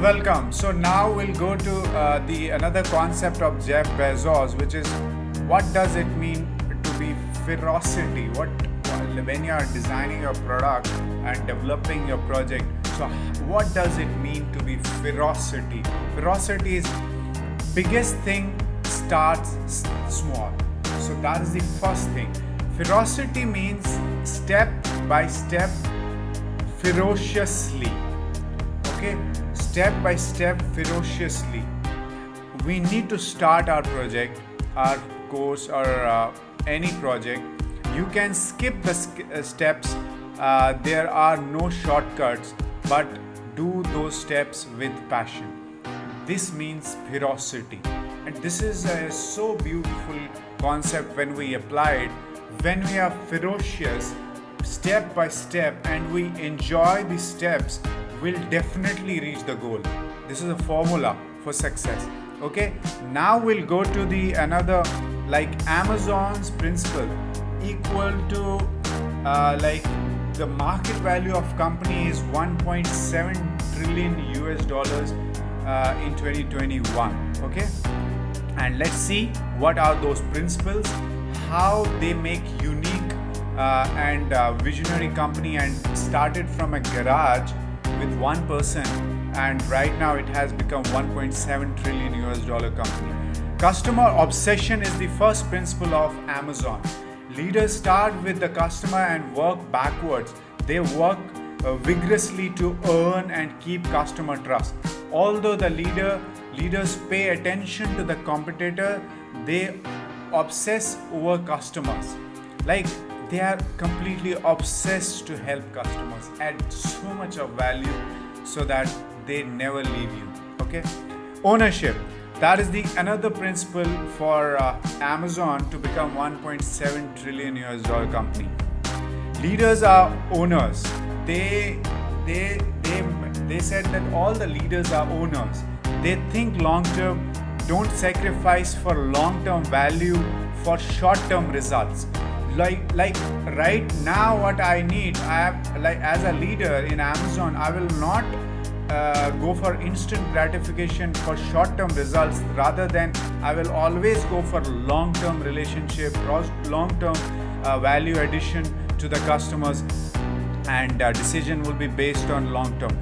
welcome. So now we'll go to the another concept of Jeff Bezos, which is what does it mean to be ferocity? When you are designing your product and developing your project, so what does it mean to be ferocity? Ferocity is biggest thing starts small. So that is the first thing. Ferocity means step by step, ferociously. Okay, step by step, ferociously. We need to start our project, our course, or any project. You can skip the steps. There are no shortcuts, but do those steps with passion. This means ferocity, and this is a so beautiful concept when we apply it. When we are ferocious, step by step, and we enjoy the steps, we'll definitely reach the goal. This is a formula for success. Okay, now we'll go to the another, like Amazon's principle equal to like the market value of company is 1.7 trillion US dollars in 2021. Okay, and let's see what are those principles, how they make unique and visionary company, and started from a garage with one person, and right now it has become 1.7 trillion US dollar company. Customer obsession is the first principle of Amazon. Leaders start with the customer and work backwards. They work vigorously to earn and keep customer trust. Although the leaders pay attention to the competitor, they obsess over customers. Like they are completely obsessed to help customers, add so much of value so that they never leave you. Okay, ownership. That is the another principle for Amazon to become 1.7 trillion US dollar company. Leaders are owners. They said that all the leaders are owners. They think long term, don't sacrifice for long term value for short term results. Like right now, what I need, I have, like as a leader in Amazon, I will not go for instant gratification for short term results. Rather than I will always go for long term relationship, long term value addition to the customers, and decision will be based on long term.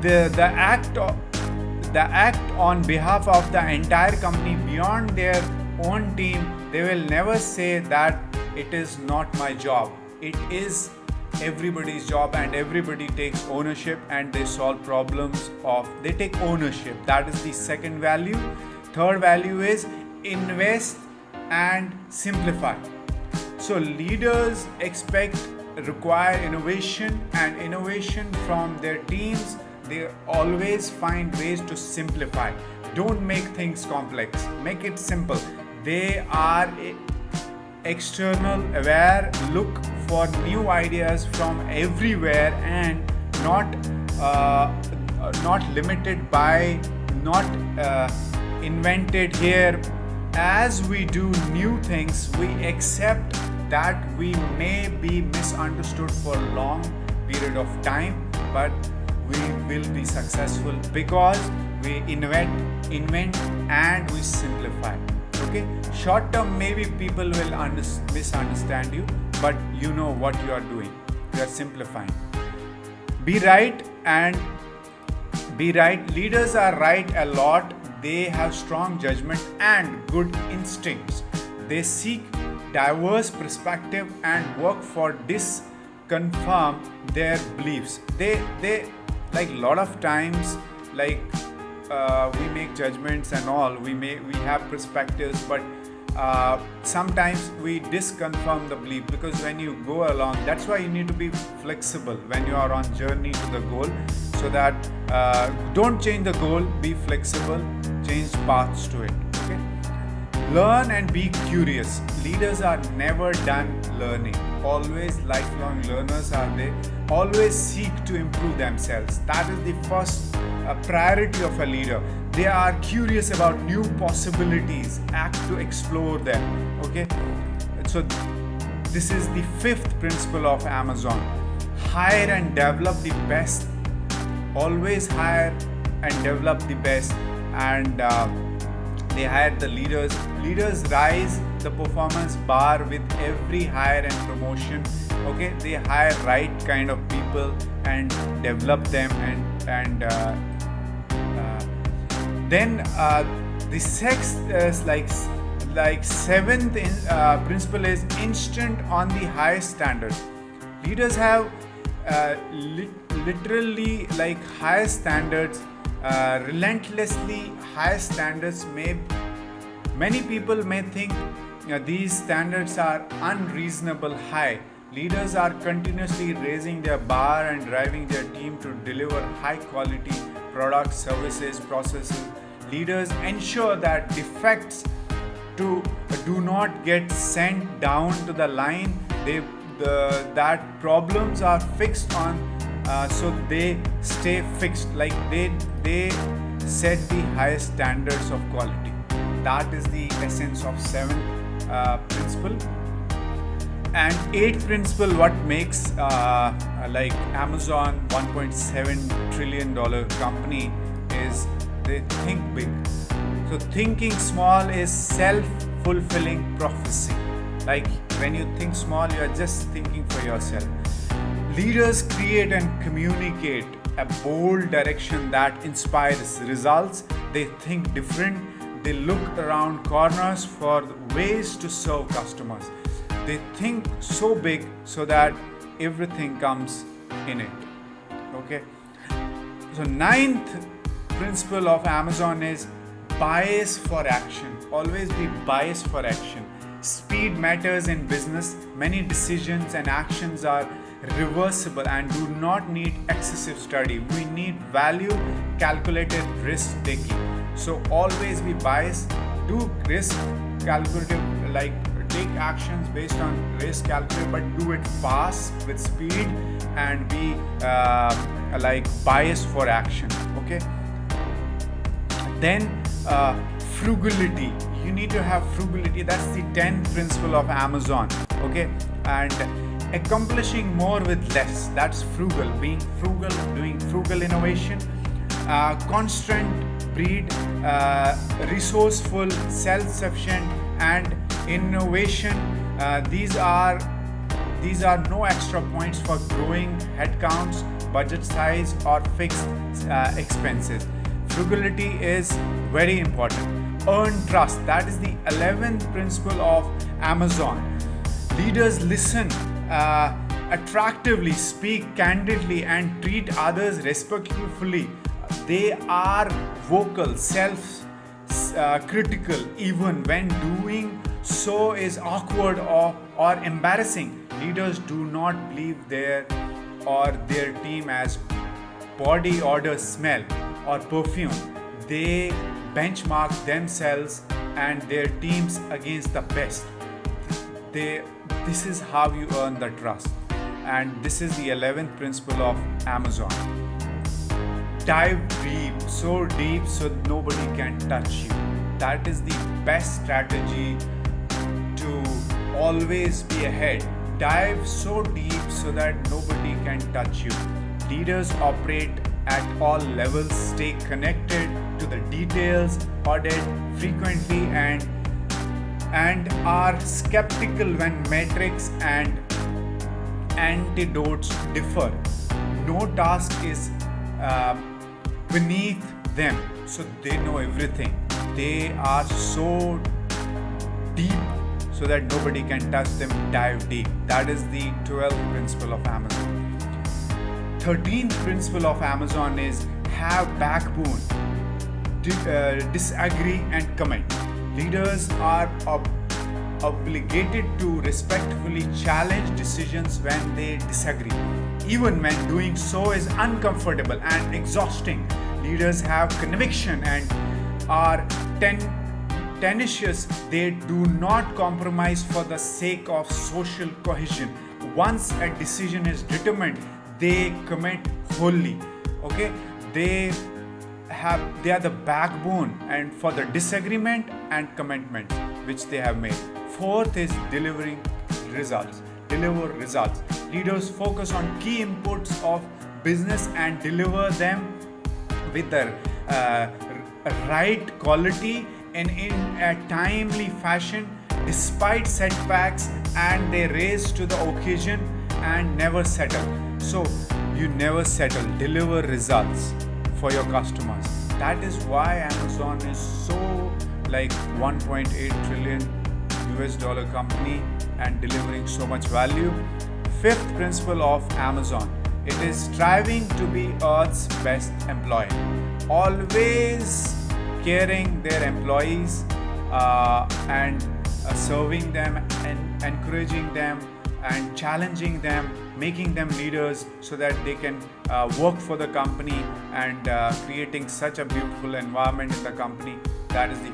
The act on behalf of the entire company beyond their own team. They will never say that it is not my job. It is everybody's job, and everybody takes ownership, and they solve problems they take ownership. That is the second value. Third value is invest and simplify. So leaders require innovation and innovation from their teams. They always find ways to simplify. Don't make things complex. Make it simple. They are external aware, look for new ideas from everywhere, and not limited by, not invented here. As we do new things, we accept that we may be misunderstood for a long period of time, but we will be successful because we invent and we simplify. Okay, short term maybe people will misunderstand you, but you know what you are doing. You are simplifying. Be right. Leaders are right a lot. They have strong judgment and good instincts. They seek diverse perspective and work for disconfirm their beliefs. They like a lot of times, like we make judgments and all, we have perspectives, but sometimes we disconfirm the belief, because when you go along, that's why you need to be flexible when you are on journey to the goal, so that don't change the goal, be flexible, change paths to it. Okay, learn and be curious. Leaders are never done learning, always lifelong learners are they. Always seek to improve themselves. That is the first priority of a leader. They are curious about new possibilities, act to explore them. Okay, so this is the fifth principle of Amazon. Hire and develop the best. Always hire and develop the best, and they hire the leaders. Leaders rise the performance bar with every hire and promotion. Okay, they hire right kind of people and develop them, and then the sixth is like seventh principle is instant on the highest standards. Leaders have literally like high standards, relentlessly high standards. Many people may think these standards are unreasonable high. Leaders are continuously raising their bar and driving their team to deliver high quality products, services, processes. Leaders ensure that defects do not get sent down to the line. That problems are fixed on, so they stay fixed. Like they set the highest standards of quality. That is the essence of seventh principle. And eighth principle, what makes like Amazon $1.7 trillion company is they think big. So thinking small is self-fulfilling prophecy. Like when you think small, you are just thinking for yourself. Leaders create and communicate a bold direction that inspires results. They think different. They look around corners for ways to serve customers. They think so big so that everything comes in it. Okay. So ninth principle of Amazon is bias for action. Always be biased for action. Speed matters in business. Many decisions and actions are reversible and do not need excessive study. We need value calculated risk taking. So always be biased. Do risk calculative, like take actions based on risk calculated, but do it fast with speed and be like biased for action. Okay. Then frugality. You need to have frugality. That's the 10th principle of Amazon. Okay. And accomplishing more with less. That's frugal. Being frugal, doing frugal innovation. Constant breed, resourceful, self-sufficient, and innovation. These are no extra points for growing headcounts, budget size, or fixed expenses. Frugality is very important. Earn trust. That is the 11th principle of Amazon. Leaders listen attractively, speak candidly, and treat others respectfully. They are vocal, self-critical, even when doing so is awkward or embarrassing. Leaders do not believe their team as body odor, smell, or perfume. They benchmark themselves and their teams against the best. This is how you earn the trust. And this is the 11th principle of Amazon. Dive deep so nobody can touch you. That is the best strategy to always be ahead. Dive so deep so that nobody can touch you. Leaders operate at all levels, stay connected to the details, audit frequently, and are skeptical when metrics and antidotes differ. No task is beneath them, so they know everything. They are so deep so that nobody can touch them. Dive deep. That is the 12th principle of Amazon. 13th principle of Amazon is have backbone, disagree and commit. Leaders are obligated to respectfully challenge decisions when they disagree, even when doing so is uncomfortable and exhausting. Leaders have conviction and are tenacious. They do not compromise for the sake of social cohesion. Once a decision is determined, they commit wholly. Okay, they are the backbone and for the disagreement and commitment which they have made. Fourth is delivering results. Deliver results. Leaders focus on key inputs of business and deliver them with the right quality and in a timely fashion despite setbacks, and they raise to the occasion and never settle. So you never settle, deliver results for your customers. That is why Amazon is so like 1.8 trillion US dollar company and delivering so much value. Fifth principle of Amazon, it is striving to be Earth's best employer, always caring their employees and serving them and encouraging them and challenging them, making them leaders so that they can work for the company and creating such a beautiful environment in the company. That is the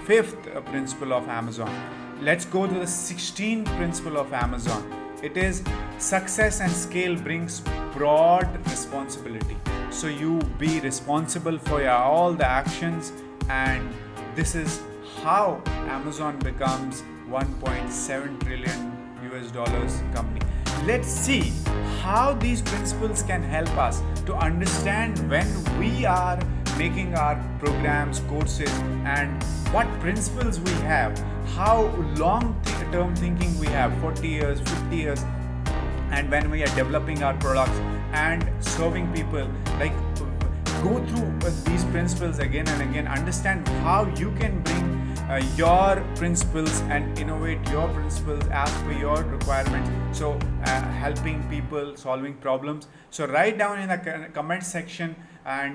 fifth principle of Amazon. Let's go to the 16th principle of Amazon. It is success and scale brings broad responsibility. So you be responsible for all the actions, and this is how Amazon becomes 1.7 trillion US dollars company. Let's see how these principles can help us to understand when we are making our programs, courses, and what principles we have, how long-term thinking we have, 40 years, 50 years, and when we are developing our products and serving people, like go through these principles again and again, understand how you can bring your principles and innovate your principles as per your requirements. So helping people, solving problems. So write down in the comment section and